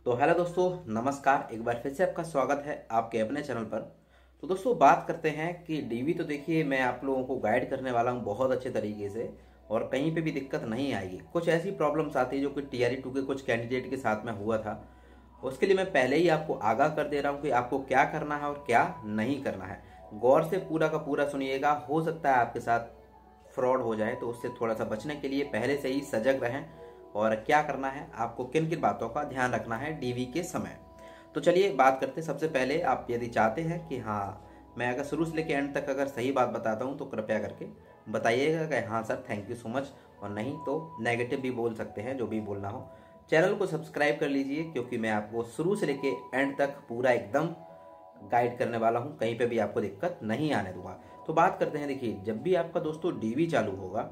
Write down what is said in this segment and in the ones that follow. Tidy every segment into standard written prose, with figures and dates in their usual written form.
तो हेलो दोस्तों, नमस्कार। एक बार फिर से आपका स्वागत है आपके अपने चैनल पर। तो दोस्तों बात करते हैं कि डीवी तो देखिए मैं आप लोगों को गाइड करने वाला हूं बहुत अच्छे तरीके से और कहीं पे भी दिक्कत नहीं आएगी। कुछ ऐसी प्रॉब्लम्स आती है जो कि टीआरई 2 के कुछ कैंडिडेट के साथ में हुआ था। उसके लिए मैं पहले ही आपको आगाह कर दे रहा हूँ कि आपको क्या करना है और क्या नहीं करना है। गौर से पूरा का पूरा सुनिएगा। हो सकता है आपके साथ फ्रॉड हो जाए, तो उससे थोड़ा सा बचने के लिए पहले से ही सजग रहें और क्या करना है, आपको किन किन बातों का ध्यान रखना है डीवी के समय। तो चलिए बात करते हैं। सबसे पहले आप यदि चाहते हैं कि हाँ मैं अगर शुरू से लेकर एंड तक अगर सही बात बताता हूँ तो कृपया करके बताइएगा कि हाँ sir thank you so much, और नहीं तो नेगेटिव भी बोल सकते हैं, जो भी बोलना हो। चैनल को सब्सक्राइब कर लीजिए क्योंकि मैं आपको शुरू से लेके एंड तक पूरा एकदम गाइड करने वाला हूँ, कहीं पे भी आपको दिक्कत नहीं आने दूंगा। तो बात करते हैं। देखिए जब भी आपका दोस्तों डीवी चालू होगा,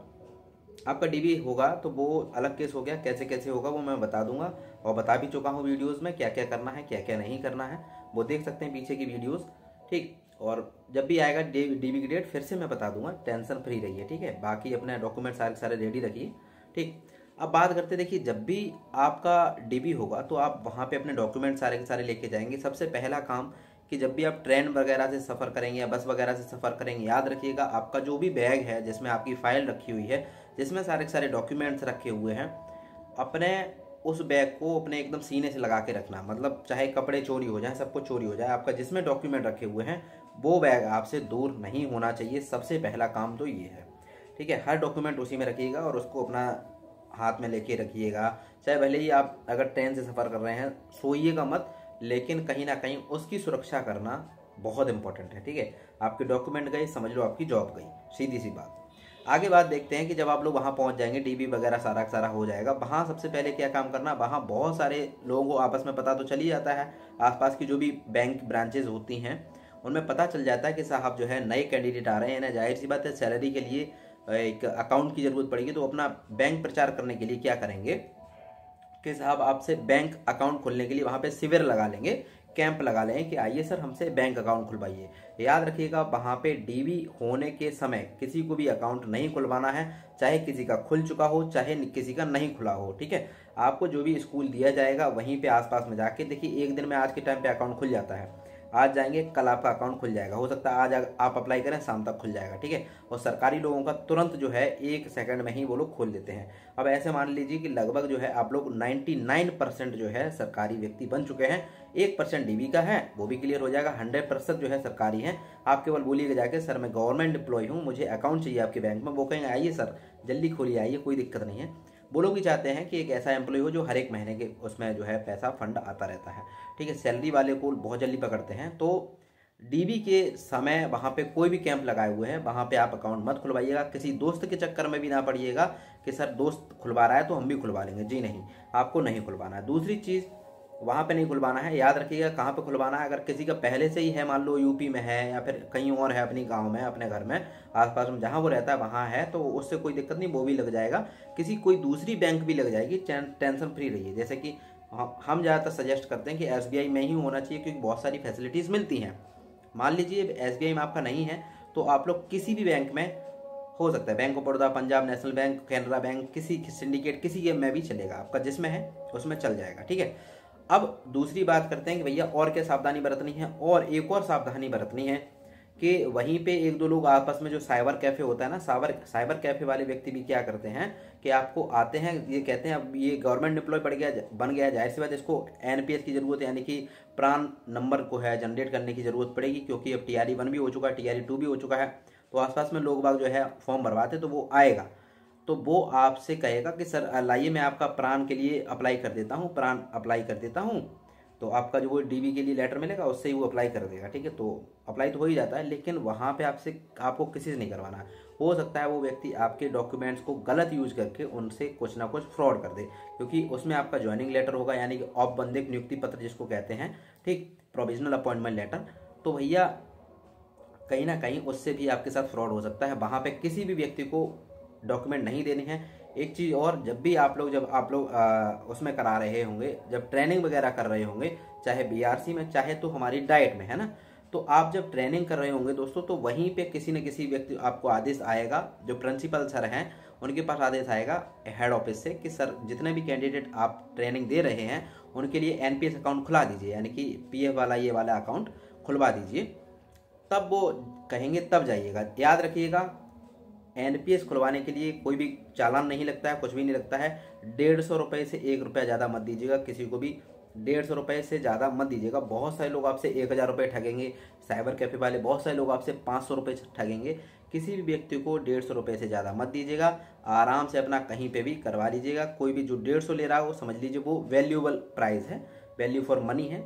आपका डीवी होगा, तो वो अलग केस हो गया। कैसे कैसे होगा वो मैं बता दूंगा और बता भी चुका हूँ वीडियोस में क्या क्या करना है क्या क्या नहीं करना है, वो देख सकते हैं पीछे की वीडियोस। ठीक। और जब भी आएगा डीवी की डेट फिर से मैं बता दूंगा, टेंशन फ्री रहिए। ठीक है, बाकी अपने डॉक्यूमेंट सारे सारे रेडी रखिए। ठीक। अब बात करते हैं। देखिए जब भी आपका डीबी होगा तो आप वहाँ पे अपने डॉक्यूमेंट सारे के सारे लेके जाएंगे। सबसे पहला काम कि जब भी आप ट्रेन वगैरह से सफ़र करेंगे या बस वगैरह से सफ़र करेंगे, याद रखिएगा आपका जो भी बैग है जिसमें आपकी फ़ाइल रखी हुई है, जिसमें सारे के सारे डॉक्यूमेंट्स रखे हुए हैं, अपने उस बैग को अपने एकदम सीने से लगा के रखना। मतलब चाहे कपड़े चोरी हो जाए, सब कुछ चोरी हो जाए, आपका जिसमें डॉक्यूमेंट रखे हुए हैं वो बैग आपसे दूर नहीं होना चाहिए। सबसे पहला काम तो ये है। ठीक है, हर डॉक्यूमेंट उसी में रखिएगा और उसको अपना हाथ में लेके रखिएगा। चाहे भले ही आप अगर ट्रेन से सफ़र कर रहे हैं, सोइएगा मत, लेकिन कहीं ना कहीं उसकी सुरक्षा करना बहुत इंपॉर्टेंट है। ठीक है, आपके डॉक्यूमेंट गए, समझ लो आपकी जॉब गई, सीधी सी बात। आगे बात देखते हैं कि जब आप लोग वहाँ पहुँच जाएंगे, डीबी वगैरह सारा सारा हो जाएगा, वहाँ सबसे पहले क्या काम करना। वहाँ बहुत सारे लोगों को आपस में पता तो चल ही जाता है, आसपास की जो भी बैंक ब्रांचेज होती हैं उनमें पता चल जाता है कि साहब जो है नए कैंडिडेट आ रहे हैं ना, जाहिर सी बात है सैलरी के लिए एक अकाउंट की ज़रूरत पड़ेगी। तो अपना बैंक प्रचार करने के लिए क्या करेंगे कि साहब आपसे बैंक अकाउंट खोलने के लिए वहाँ पे शिविर लगा लेंगे, कैंप लगा लेंगे कि आइए सर हमसे बैंक अकाउंट खुलवाइए। याद रखिएगा वहाँ पे डीवी होने के समय किसी को भी अकाउंट नहीं खुलवाना है, चाहे किसी का खुल चुका हो चाहे किसी का नहीं खुला हो। ठीक है, आपको जो भी स्कूल दिया जाएगा वहीं पे आसपास में जाके देखिए, एक दिन में आज के टाइम पे अकाउंट खुल जाता है। आज जाएंगे कल आपका अकाउंट खुल जाएगा, हो सकता है आज आप अप्लाई करें शाम तक खुल जाएगा। ठीक है, और सरकारी लोगों का तुरंत जो है 1 सेकंड में ही वो लोग खोल देते हैं। अब ऐसे मान लीजिए कि लगभग जो है आप लोग 99% जो है सरकारी व्यक्ति बन चुके हैं, 1% डीबी का है वो भी क्लियर हो जाएगा, 100% जो है सरकारी है। आप केवल बोलिएगा जाके सर मैं गवर्नमेंट एम्प्लॉय हूँ, मुझे अकाउंट चाहिए आपके बैंक में, वो कहेंगे आइए सर जल्दी खोलिए आइए, कोई दिक्कत नहीं है। वो लोग भी चाहते हैं कि एक ऐसा एम्प्लॉय हो जो हर एक महीने के उसमें जो है पैसा फंड आता रहता है। ठीक है, सैलरी वाले को बहुत जल्दी पकड़ते हैं। तो डीबी के समय वहाँ पे कोई भी कैंप लगाए हुए हैं, वहाँ पे आप अकाउंट मत खुलवाइएगा। किसी दोस्त के चक्कर में भी ना पड़िएगा कि सर दोस्त खुलवा रहा है तो हम भी खुलवा लेंगे, जी नहीं, आपको नहीं खुलवाना है। दूसरी चीज़, वहाँ पे नहीं खुलवाना है। याद रखिएगा कहाँ पे खुलवाना है। अगर किसी का पहले से ही है, मान लो यूपी में है या फिर कहीं और है, अपनी गांव में अपने घर में आसपास में जहाँ वो रहता है वहाँ है, तो उससे कोई दिक्कत नहीं, वो भी लग जाएगा। किसी कोई दूसरी बैंक भी लग जाएगी, टेंशन फ्री रहिए। जैसे कि हम ज़्यादातर सजेस्ट करते हैं कि एसबीआई में ही होना चाहिए क्योंकि बहुत सारी फैसिलिटीज़ मिलती हैं। मान लीजिए एसबीआई में आपका नहीं है तो आप लोग किसी भी बैंक में, हो सकता है bank of Baroda, Punjab national bank, Canara bank, किसी सिंडिकेट किसी के में भी चलेगा, आपका जिसमें है उसमें चल जाएगा। ठीक है, अब दूसरी बात करते हैं कि भैया और क्या सावधानी बरतनी है। और एक और सावधानी बरतनी है कि वहीं पे एक दो लोग आपस में, जो साइबर कैफे होता है ना, साइबर कैफे वाले व्यक्ति भी क्या करते हैं कि आपको आते हैं, ये कहते हैं अब ये गवर्नमेंट एम्प्लॉय बन गया, जाहिर सी बात इसको एनपीएस की जरूरत है, यानी कि प्रान नंबर को है जनरेट करने की जरूरत पड़ेगी, क्योंकि अब टीआरई 1 भी हो चुका है, टीआरई 2 भी हो चुका है। तो आसपास में लोग बाग जो है फॉर्म भरवाते, तो वो आएगा, तो वो आपसे कहेगा कि सर लाइए मैं आपका प्राण के लिए अप्लाई कर देता हूँ, प्राण अप्लाई कर देता हूँ। तो आपका जो वो डीबी के लिए लेटर मिलेगा उससे ही वो अप्लाई कर देगा। ठीक है, तो अप्लाई तो हो ही जाता है, लेकिन वहाँ पे आपको किसी से नहीं करवाना है। हो सकता है वो व्यक्ति आपके डॉक्यूमेंट्स को गलत यूज करके उनसे कुछ ना कुछ फ्रॉड कर दे, क्योंकि उसमें आपका ज्वाइनिंग लेटर होगा, यानी कि औपबंधिक नियुक्ति पत्र जिसको कहते हैं, ठीक, प्रोविजनल अपॉइंटमेंट लेटर। तो भैया कहीं ना कहीं उससे भी आपके साथ फ्रॉड हो सकता है। वहाँ पे किसी भी व्यक्ति को डॉक्यूमेंट नहीं देने हैं। एक चीज़ और, जब आप लोग उसमें करा रहे होंगे, जब ट्रेनिंग वगैरह कर रहे होंगे, चाहे बीआरसी में चाहे तो हमारी डाइट में, है ना, तो आप जब ट्रेनिंग कर रहे होंगे दोस्तों, तो वहीं पे किसी न किसी व्यक्ति आपको आदेश आएगा, जो प्रिंसिपल सर हैं उनके पास आदेश आएगा हेड ऑफिस से कि सर जितने भी कैंडिडेट आप ट्रेनिंग दे रहे हैं उनके लिए एनपीएस अकाउंट खुला दीजिए, यानी कि पीएफ वाला ये वाला अकाउंट खुलवा दीजिए, तब वो कहेंगे तब जाइएगा। याद रखिएगा, एनपीएस खुलवाने के लिए कोई भी चालान नहीं लगता है, कुछ भी नहीं लगता है। 150 रुपये से 1 रुपया ज़्यादा मत दीजिएगा, किसी को भी 150 रुपये से ज़्यादा मत दीजिएगा। बहुत सारे लोग आपसे 1000 रुपये ठगेंगे, साइबर कैफे वाले बहुत सारे लोग आपसे 500 रुपये ठगेंगे। किसी भी व्यक्ति को 150 रुपये से ज़्यादा मत दीजिएगा। आराम से अपना कहीं पे भी करवा लीजिएगा। कोई भी जो 150 ले रहा है वो समझ लीजिए वो वैल्यूएबल प्राइस है, वैल्यू फॉर मनी है,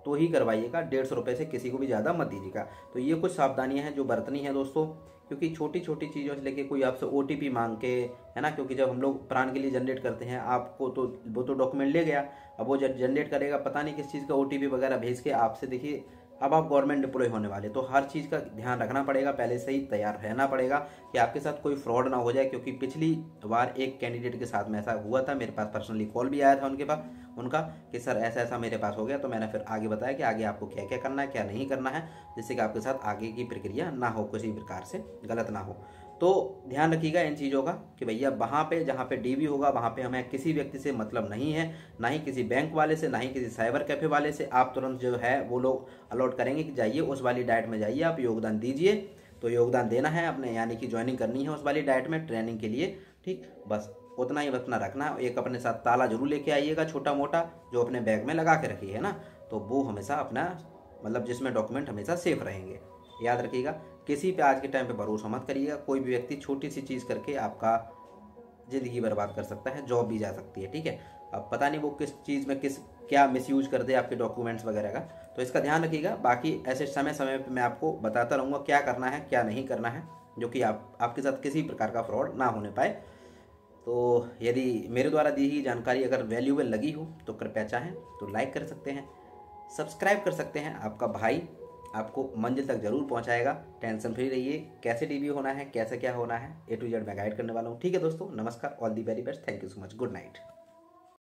तो ही करवाइएगा। 150 रुपये से किसी को भी ज़्यादा मत दीजिएगा। तो ये कुछ सावधानियां हैं जो बरतनी है दोस्तों, क्योंकि छोटी छोटी चीज़ों से लेके कोई आपसे ओटीपी मांग के, है ना, क्योंकि जब हम लोग प्राण के लिए जनरेट करते हैं आपको, तो वो तो डॉक्यूमेंट ले गया, अब वो जब जनरेट करेगा पता नहीं किस चीज़ का ओटीपी वगैरह भेज के आपसे, देखिए अब आप गवर्नमेंट डिप्लॉय होने वाले, तो हर चीज़ का ध्यान रखना पड़ेगा, पहले से ही तैयार रहना पड़ेगा कि आपके साथ कोई फ्रॉड ना हो जाए। क्योंकि पिछली बार एक कैंडिडेट के साथ में ऐसा हुआ था, मेरे पास पर्सनली कॉल भी आया था उनके पास उनका कि सर ऐसा ऐसा मेरे पास हो गया। तो मैंने फिर आगे बताया कि आगे आपको क्या क्या करना है, क्या नहीं करना है, जिससे कि आपके साथ आगे की प्रक्रिया ना हो, किसी प्रकार से गलत ना हो। तो ध्यान रखिएगा इन चीज़ों का कि भैया वहाँ पे जहाँ पे डीवी होगा वहाँ पे हमें किसी व्यक्ति से मतलब नहीं है, ना ही किसी बैंक वाले से, ना ही किसी साइबर कैफे वाले से। आप तुरंत जो है वो लोग अलॉट करेंगे कि जाइए उस वाली डाइट में जाइए, आप योगदान दीजिए। तो योगदान देना है अपने, यानी कि ज्वाइनिंग करनी है उस वाली डाइट में ट्रेनिंग के लिए, ठीक, बस उतना ही बतना रखना है। एक अपने साथ ताला जरूर लेके आइएगा, छोटा मोटा, जो अपने बैग में लगा के रखिए, है ना, तो वो हमेशा अपना मतलब जिसमें डॉक्यूमेंट हमेशा सेफ रहेंगे। याद रखिएगा, किसी पे आज के टाइम पे भरोसा मत करिएगा। कोई भी व्यक्ति छोटी सी चीज़ करके आपका ज़िंदगी बर्बाद कर सकता है, जॉब भी जा सकती है, ठीक है। अब पता नहीं वो किस चीज़ में क्या मिसयूज कर दे आपके डॉक्यूमेंट्स वगैरह का, तो इसका ध्यान रखिएगा। बाकी ऐसे समय समय पे मैं आपको बताता रहूँगा क्या करना है क्या नहीं करना है, जो कि आपके साथ किसी प्रकार का फ्रॉड ना होने पाए। तो यदि मेरे द्वारा दी गई जानकारी अगर वैल्यूएबल लगी हो तो कृपया चाहें तो लाइक कर सकते हैं, सब्सक्राइब कर सकते हैं। आपका भाई आपको मंजिल तक जरूर पहुंचाएगा, टेंशन फ्री रहिए। कैसे डीबी होना है, कैसे क्या होना है, A to Z मैं गाइड करने वाला हूं। ठीक है दोस्तों, नमस्कार, all the very best, thank you so much, good night.